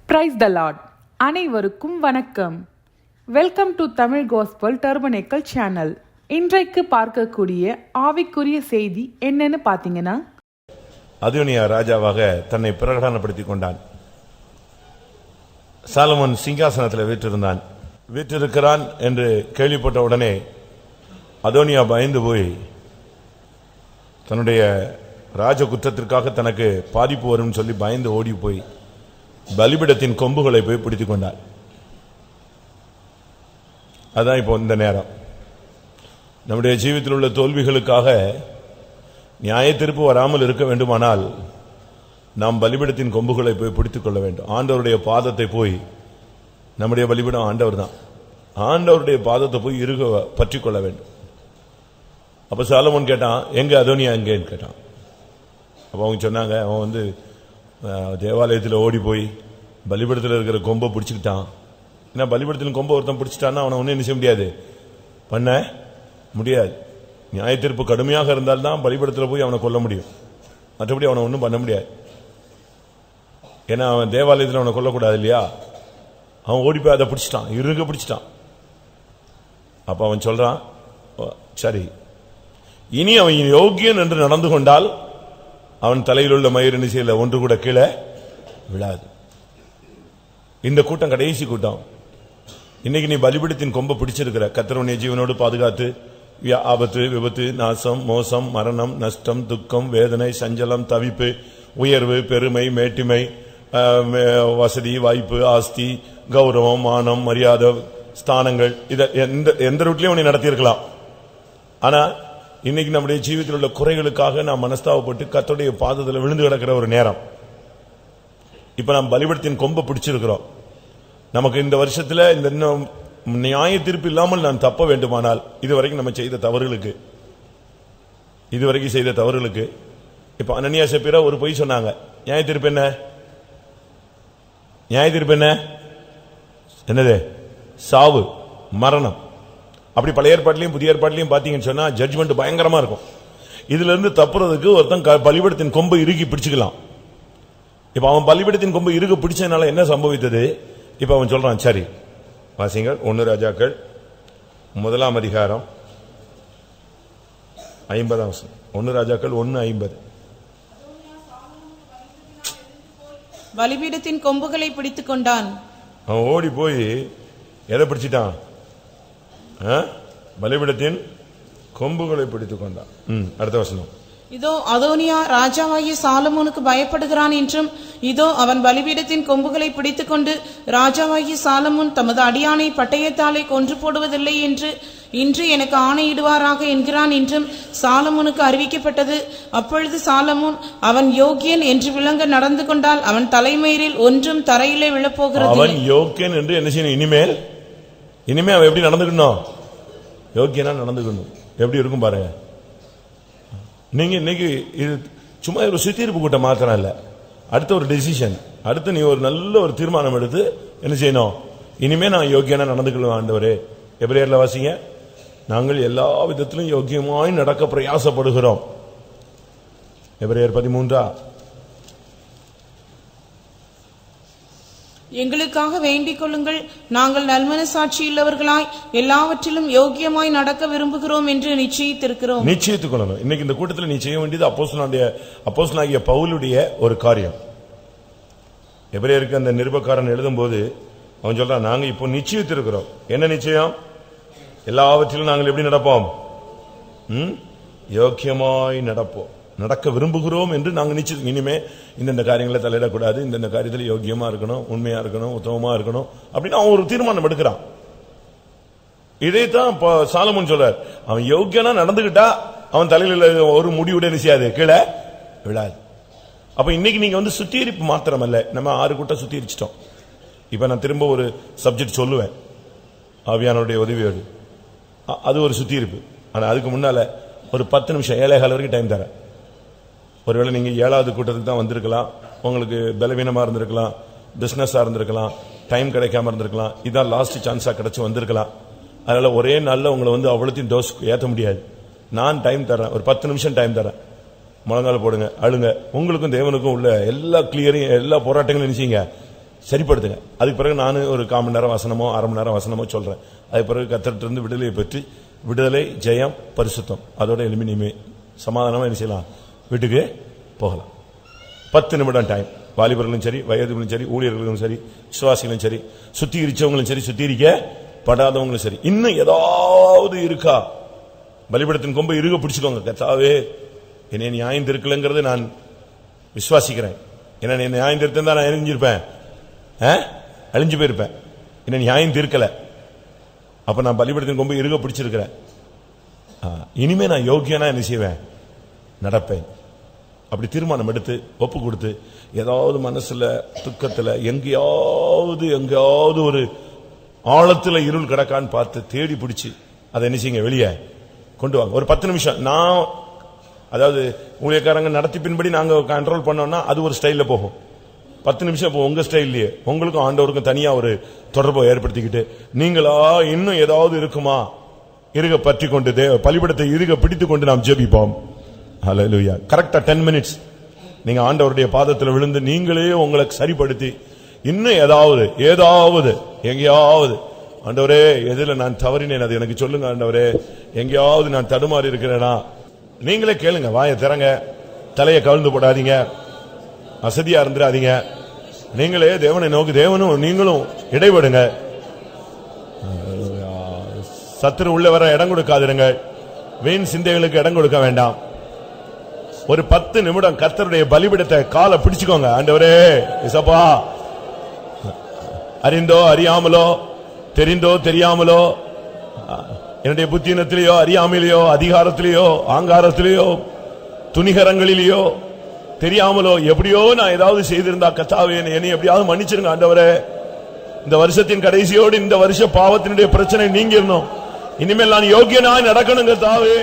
Praise the Lord. அனைவருக்கும் வணக்கம். Welcome to Tamil gospel tabernacle channel. இன்றைக்கு பார்க்கக்கூடிய ஆவிக்குரிய செய்தி என்னன்னு பார்த்தீங்கன்னா, அதோனியா ராஜாவாக தன்னை பிரகடனப்படுத்திக் கொண்டான். சாலமோன் சிங்காசனத்தில் வீற்றிருக்கிறான் என்று கேள்விப்பட்ட உடனே அதோனியா பயந்து போய் தன்னுடைய ராஜ குற்றத்திற்காக தனக்கு பாதிப்பு வரும் சொல்லி பயந்து ஓடி போய் பலிபீடத்தின் கொம்புகளை போய் பிடித்துக் கொண்டார். அதான் இப்போ இந்த நேரம் நம்முடைய ஜீவித்தில் உள்ள தோல்விகளுக்காக நியாய தீர்ப்பு வராமல் இருக்க வேண்டுமானால் நாம் பலிபீடத்தின் கொம்புகளை போய் பிடித்துக் கொள்ள வேண்டும். ஆண்டவருடைய பாதத்தை போய், நம்முடைய பலிபீடம் ஆண்டவர் தான், ஆண்டவருடைய பாதத்தை போய் இருக பற்றி கொள்ள வேண்டும். அப்ப சாலமோன் கேட்டான், எங்க அதோனியா எங்கன்னு கேட்டான். அப்ப அவங்க சொன்னாங்க, அவன் தேவாலயத்தில் ஓடி போய் பலிபீடத்தில் இருக்கிற கொம்பை பிடிச்சிக்கிட்டான். ஏன்னா பலிபீடத்தில் கொம்பை ஒருத்தன் பிடிச்சிட்டான்னா அவனை ஒன்றும் என்ன செய்ய முடியாது, பண்ண முடியாது. நியாய தீர்ப்பு கடுமையாக இருந்தால்தான் பலிபீடத்தில் போய் அவனை கொல்ல முடியும், மற்றபடி அவனை ஒன்றும் பண்ண முடியாது. ஏன்னா அவன் தேவாலயத்தில் அவனை கொல்லக்கூடாது இல்லையா. அவன் ஓடி போய் அதை பிடிச்சிட்டான், இருங்க பிடிச்சிட்டான். அப்ப அவன் சொல்றான், சரி இனி அவன் யோகியன் என்று நடந்து கொண்டால் அவன் தலையில் உள்ள மயிர் நிசையில் ஒன்று கூட கீழே விழாது. இந்த கூட்டம் கடைசி கூட்டம். இன்னைக்கு நீ பலிபீடத்தின் கொம்பை பிடிச்சிருக்கிற, கர்த்தருடைய ஜீவனோடு பாதுகாத்து ஆபத்து, விபத்து, நாசம், மோசம், மரணம், நஷ்டம், துக்கம், வேதனை, சஞ்சலம், தவிப்பு, உயர்வு, பெருமை, மேட்டிமை, வசதி, வாய்ப்பு, ஆஸ்தி, கௌரவம், மானம், மரியாதை, ஸ்தானங்கள், இதை எந்த ரூட்லயும் உன்னை நடத்தியிருக்கலாம். ஆனா இன்னைக்கு நம்முடைய ஜீவித்தில் உள்ள குறைகளுக்காக நாம் மனஸ்தாபப்பட்டு கர்த்தருடைய பாதத்தில் விழுந்து கிடக்கிற ஒரு நேரம். இப்ப நாம் பலிபீடத்தின் கொம்பை பிடிச்சிருக்கிறோம். நமக்கு இந்த வருஷத்துல இந்த நியாய தீர்ப்பு இல்லாமல் நான் தப்ப வேண்டுமானால் இதுவரைக்கும் நம்ம செய்த தவறுகளுக்கு இப்ப அனனியா சப்பீரா ஒரு பொய் சொன்னாங்க. நியாய தீர்ப்பு என்ன? என்னது? சாவு, மரணம். அப்படி பழைய ஏற்பாட்டிலையும் புதிய ஏற்பாட்டிலையும் பாத்தீங்கன்னு சொன்னா ஜட்ஜ்மெண்ட் பயங்கரமா இருக்கும். இதுல இருந்து தப்புறதுக்கு ஒருத்தன் பலிபீடத்தின் கொம்பை இறுக்கி பிடிச்சுக்கலாம். இப்ப அவன் பலிபீடத்தின் கொம்பை இறுக பிடிச்சதுனால என்ன சம்பவித்தது? இப்ப அவன் சொல்றான், சரி வாசிங்கள் 1 ராஜாக்கள் 1 அதிகாரம் 50. 1 ராஜாக்கள் 1:50. பலிபீடத்தின் கொம்புகளை பிடித்துக் கொண்டான். அவன் ஓடி போய் எதை பிடிச்சிட்டான்? பலிபீடத்தின் கொம்புகளை பிடித்துக் கொண்டான். அடுத்த வசனம். இதோ அதோனியா ராஜாவாகிய சாலமோனுக்கு பயப்படுகிறான் என்றும், இதோ அவன் பலிபீடத்தின் கொம்புகளை பிடித்துக் கொண்டு ராஜாவாகிய சாலமோன் தமது அடியானை பட்டயத்தாலே கொன்று போடுவதில்லை என்று இன்று எனக்கு ஆணையிடுவாராக என்கிறான் என்றும் சாலமோனுக்கு அறிவிக்கப்பட்டது. அப்பொழுது சாலமோன், அவன் யோகியன் என்று விளங்க நடந்து கொண்டால் அவன் தலைமயிரில் ஒன்றும் தரையிலே விழப்போகிறது. அவன் யோகியன் என்று என்ன செய்யணும்? இனிமே அவன் எப்படி நடந்துக்கணும்? யோகியனா நடந்துக்கணும். எப்படி இருக்கும் பாருங்க. நீங்க இன்னைக்கு இது சும்மா ஒரு சுத்திருப்பு கூட்டம் மாத்திரம் இல்ல, அடுத்த ஒரு டெசிஷன், அடுத்து நீ ஒரு நல்ல ஒரு தீர்மானம் எடுத்து என்ன செய்யணும்? இனிமே நான் யோகியனா நடந்துக்கலாம் ஆண்டவரே. எபிரேயர்ல வாசிங்க, நாங்கள் எல்லா விதத்திலும் யோகியமாய் நடக்க பிரயாசப்படுகிறோம். எபிரேயர் 13. எங்களுக்காக வேண்டிக் கொள்ளுங்கள், நாங்கள் நல்மனசாட்சியுள்ளவர்களாய் எல்லாவற்றிலும் யோகியமாய் நடக்க விரும்புகிறோம் என்று நிச்சயித்துக் கொள்ளணும். இன்னைக்கு இந்த கூட்டத்தில் நீ செய்ய வேண்டியது அப்போஸ்தலனாகிய பவுலுடைய ஒரு காரியம். எபிரேயருக்கு அந்த நிருபக்காரன் எழுதும் போது அவன் சொல்றான், நாங்க இப்போ நிச்சயித்திருக்கிறோம். என்ன நிச்சயம்? எல்லாவற்றிலும் நாங்கள் எப்படி நடப்போம்? யோக்கியமாய் நடப்போம், நடக்க விரும்புகிறோம் என்று நாங்கள் நிச்சயம். இனிமே இந்த காரியங்களை தலையிடக்கூடாது, இந்த காரியத்தில் யோக்கியமா இருக்கணும், உண்மையா இருக்கணும், உத்தமமா இருக்கணும் அப்படின்னு அவன் ஒரு தீர்மானம் எடுக்கிறான். இதைத்தான் சாலமோன் சொல்றார், அவன் யோக்கியனா நடந்துகிட்டா அவன் தலையில ஒரு முடிவுடைய நிச்சயாது கீழே விழாது. அப்ப இன்னைக்கு நீங்க சுத்திகரிப்பு மாத்திரம் அல்ல, நம்ம 6 கூட்டம் சுத்திகரிச்சிட்டோம். இப்ப நான் திரும்ப ஒரு சப்ஜெக்ட் சொல்லுவேன் ஆவியானவருடைய உதவியோடு. அது ஒரு சுத்திகரிப்பு. ஆனா அதுக்கு முன்னால ஒரு 10 நிமிஷம் 7:15 வரைக்கும் டைம் தரேன். ஒருவேளை நீங்க 7வது கூட்டத்துக்கு தான் வந்திருக்கலாம், உங்களுக்கு பலவீனமா இருந்திருக்கலாம், பிசினஸா இருந்திருக்கலாம், டைம் கிடைக்காம இருந்திருக்கலாம், இதான் லாஸ்ட் சான்ஸா கிடைச்சு வந்திருக்கலாம். அதனால ஒரே நாள்ல உங்களை அவ்வளோத்தையும் டோஸ் ஏற்ற முடியாது. நான் டைம் தரேன், ஒரு 10 நிமிஷம் டைம் தரேன். முழங்கால போடுங்க, அழுங்க. உங்களுக்கும் தேவனுக்கும் உள்ள எல்லா கிளியரையும் எல்லா போராட்டங்களும் நினைச்சீங்க சரிப்படுத்துங்க. அதுக்கு பிறகு நான் ஒரு 1/4 மணி நேரம் வசனமோ 1/2 மணி நேரம் வசனமோ சொல்றேன். அதுக்கு பிறகு கர்த்தர்ட்ட இருந்து விடுதலையை பெற்று விடுதலை, ஜெயம், பரிசுத்தம், அதோட எளிமையுமே சமாதானமா என்ன செய்யலாம், வீட்டுக்கு போகலாம். 10 நிமிடம் டைம். வாலிபர்களும் சரி, வயதுகளும் சரி, ஊழியர்களும் சரி, விசுவாசிகளும் சரி, சுத்திகரிச்சவங்களும் சரி, சுத்திகரிக்கப்படாதவங்களும் சரி, இன்னும் ஏதாவது இருக்கா, பலிபீடத்தின் கொம்பை இறுக பிடிச்சுக்கோங்க. கர்த்தாவே என்னை நியாயம் திருக்கலங்கிறது நான் விசுவாசிக்கிறேன். என்ன நியாயம் திருத்தம் தான் நான் அழிஞ்சிருப்பேன், அழிஞ்சு போயிருப்பேன். என்ன நியாயம் தீர்க்கல, அப்ப நான் பலிபீடத்தின் கொம்பை இறுக பிடிச்சிருக்கிறேன். இனிமே நான் யோக்கியனா என்ன செய்வேன், நடப்பேன். அப்படி தீர்மானம் எடுத்து ஒப்பு கொடுத்து, ஏதாவது மனசுல துக்கத்துல எங்கேயாவது ஒரு ஆழத்துல இருள் கிடக்கான்னு பார்த்து தேடி பிடிச்சு அதை என்ன செய்யுங்க, வெளியே கொண்டு வாங்க. ஒரு 10 நிமிஷம். நான் அதாவது ஊழியக்காரங்க நடத்தி பின்படி நாங்க கண்ட்ரோல் பண்ணோம்னா அது ஒரு ஸ்டைல்ல போகும். 10 நிமிஷம் இப்போ உங்க ஸ்டைல்லயே உங்களுக்கும் ஆண்டவருக்கும் தனியா ஒரு தொடர்பை ஏற்படுத்திக்கிட்டு, நீங்களா இன்னும் ஏதாவது இருக்குமா இருக பற்றி கொண்டு பலிபீடத்தை இருக பிடித்துக் கொண்டு நாம் ஜெபிப்போம். ஹல்லேலூயா. கரெக்டா 10 மினிட்ஸ் நீங்க ஆண்டவருடைய பாதத்தில் விழுந்து நீங்களே உங்களை சரிப்படுத்தி, இன்னும் ஏதாவது எங்கேயாவது ஆண்டவரே எதுல நான் தவறினேன் அது எனக்கு சொல்லுங்க ஆண்டவரே, எங்கேயாவது நான் தடுமாறி இருக்கிறேனா, நீங்களே கேளுங்க. வாயை திறங்க, தலையை கவிழ்ந்து போடாதீங்க, அசதியா இருந்துடாதீங்க. நீங்களே தேவனை நோக்கி, தேவனும் நீங்களும் இடைபடுங்க. சத்துரு உள்ள வர இடம் கொடுக்காதிருங்க, வீண் சிந்தைகளுக்கு இடம் கொடுக்க வேண்டாம். ஒரு 10 நிமிடம் கர்த்தருடைய பலிபீடத்தை காலை பிடிச்சுக்கோங்க. ஆண்டவரே இசப்பா, அறிந்தோ அறியாமலோ, தெரிந்தோ தெரியாமலோ, என்னுடைய புத்தியினத்திலேயோ அறியாமலேயோ, அதிகாரத்திலேயோ ஆங்காரத்திலேயோ துணிகரங்களிலேயோ தெரியாமலோ எப்படியோ நான் ஏதாவது செய்திருந்தா கர்த்தாவே என்னை எப்படியாவது மன்னிச்சிருங்க ஆண்டவரே. இந்த வருஷத்தின் கடைசியோடு இந்த வருஷ பாவத்தினுடைய பிரச்சனை நீங்கிரணும். இனிமேல் நான் யோக்கியனாய் நடக்கணும் கர்த்தாவே.